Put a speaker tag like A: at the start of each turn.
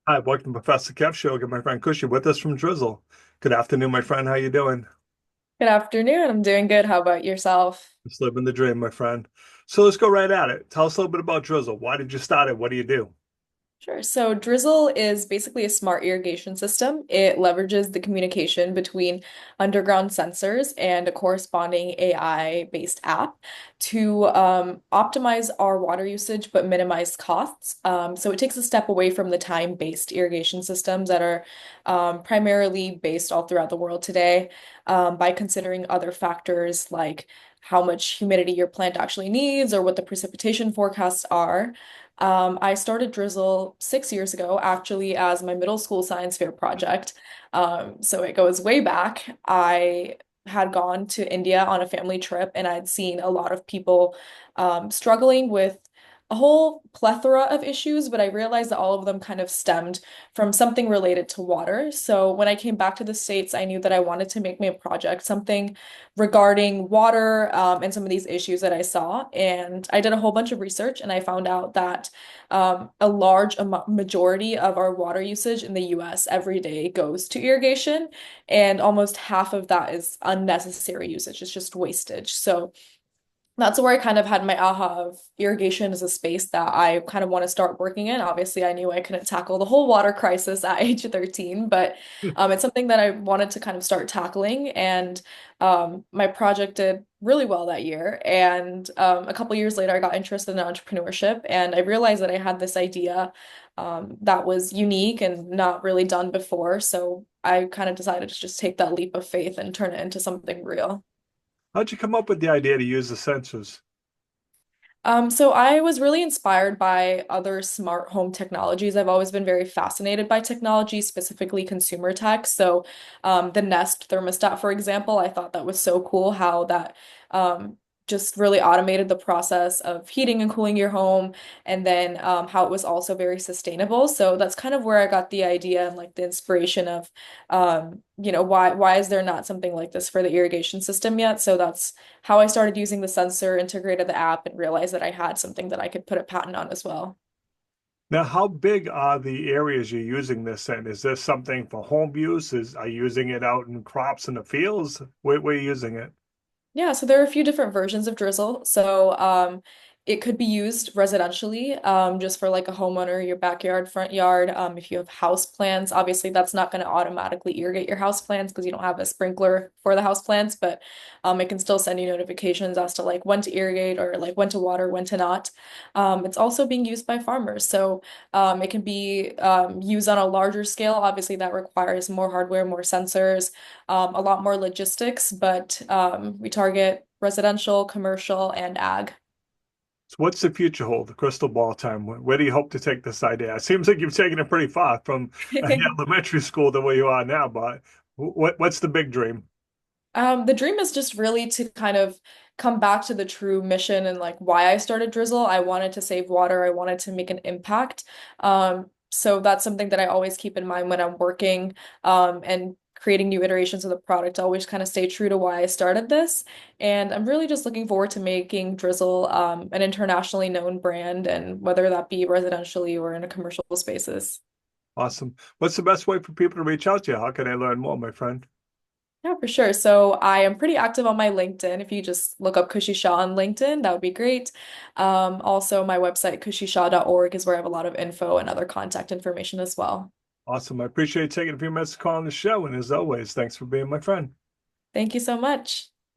A: Hi, welcome to Professor Kev Show. Got my friend Khushi with us from Drizzle. Good afternoon, my friend. How you doing?
B: Good afternoon. I'm doing good. How about yourself?
A: Just living the dream, my friend. So let's go right at it. Tell us a little bit about Drizzle. Why did you start it? What do you do?
B: Sure. So Drizzl is basically a smart irrigation system. It leverages the communication between underground sensors and a corresponding AI-based app to optimize our water usage but minimize costs. So it takes a step away from the time-based irrigation systems that are primarily based all throughout the world today by considering other factors like how much humidity your plant actually needs or what the precipitation forecasts are. I started Drizzle 6 years ago, actually, as my middle school science fair project. So it goes way back. I had gone to India on a family trip, and I'd seen a lot of people struggling with a whole plethora of issues, but I realized that all of them kind of stemmed from something related to water. So when I came back to the States, I knew that I wanted to make me a project, something regarding water and some of these issues that I saw. And I did a whole bunch of research and I found out that a large majority of our water usage in the US every day goes to irrigation, and almost half of that is unnecessary usage. It's just wastage. So that's where I kind of had my aha of irrigation as a space that I kind of want to start working in. Obviously, I knew I couldn't tackle the whole water crisis at age 13, but it's something that I wanted to kind of start tackling. And my project did really well that year. And a couple years later, I got interested in entrepreneurship, and I realized that I had this idea that was unique and not really done before. So I kind of decided to just take that leap of faith and turn it into something real.
A: How'd you come up with the idea to use the sensors?
B: So I was really inspired by other smart home technologies. I've always been very fascinated by technology, specifically consumer tech. So the Nest thermostat, for example, I thought that was so cool how that just really automated the process of heating and cooling your home, and then how it was also very sustainable. So that's kind of where I got the idea and like the inspiration of why is there not something like this for the irrigation system yet? So that's how I started using the sensor, integrated the app, and realized that I had something that I could put a patent on as well.
A: Now, how big are the areas you're using this in? Is this something for home use? Are you using it out in crops in the fields? Where are you using it?
B: Yeah, so there are a few different versions of Drizzle. So it could be used residentially, just for like a homeowner, your backyard, front yard. If you have house plants, obviously that's not going to automatically irrigate your house plants because you don't have a sprinkler for the house plants, but it can still send you notifications as to like when to irrigate or like when to water, when to not. It's also being used by farmers. So it can be used on a larger scale. Obviously, that requires more hardware, more sensors, a lot more logistics, but we target residential, commercial, and ag.
A: So what's the future hold, the crystal ball time? Where do you hope to take this idea? It seems like you've taken it pretty far from elementary school to where you are now, but what's the big dream?
B: The dream is just really to kind of come back to the true mission and like why I started Drizzle. I wanted to save water. I wanted to make an impact. So that's something that I always keep in mind when I'm working and creating new iterations of the product. I always kind of stay true to why I started this. And I'm really just looking forward to making Drizzle an internationally known brand, and whether that be residentially or in a commercial spaces.
A: Awesome. What's the best way for people to reach out to you? How can I learn more, my friend?
B: Yeah, for sure. So I am pretty active on my LinkedIn. If you just look up KhushiShaw on LinkedIn, that would be great. Also, my website, KhushiShaw.org, is where I have a lot of info and other contact information as well.
A: Awesome. I appreciate you taking a few minutes to call on the show. And as always, thanks for being my friend.
B: Thank you so much.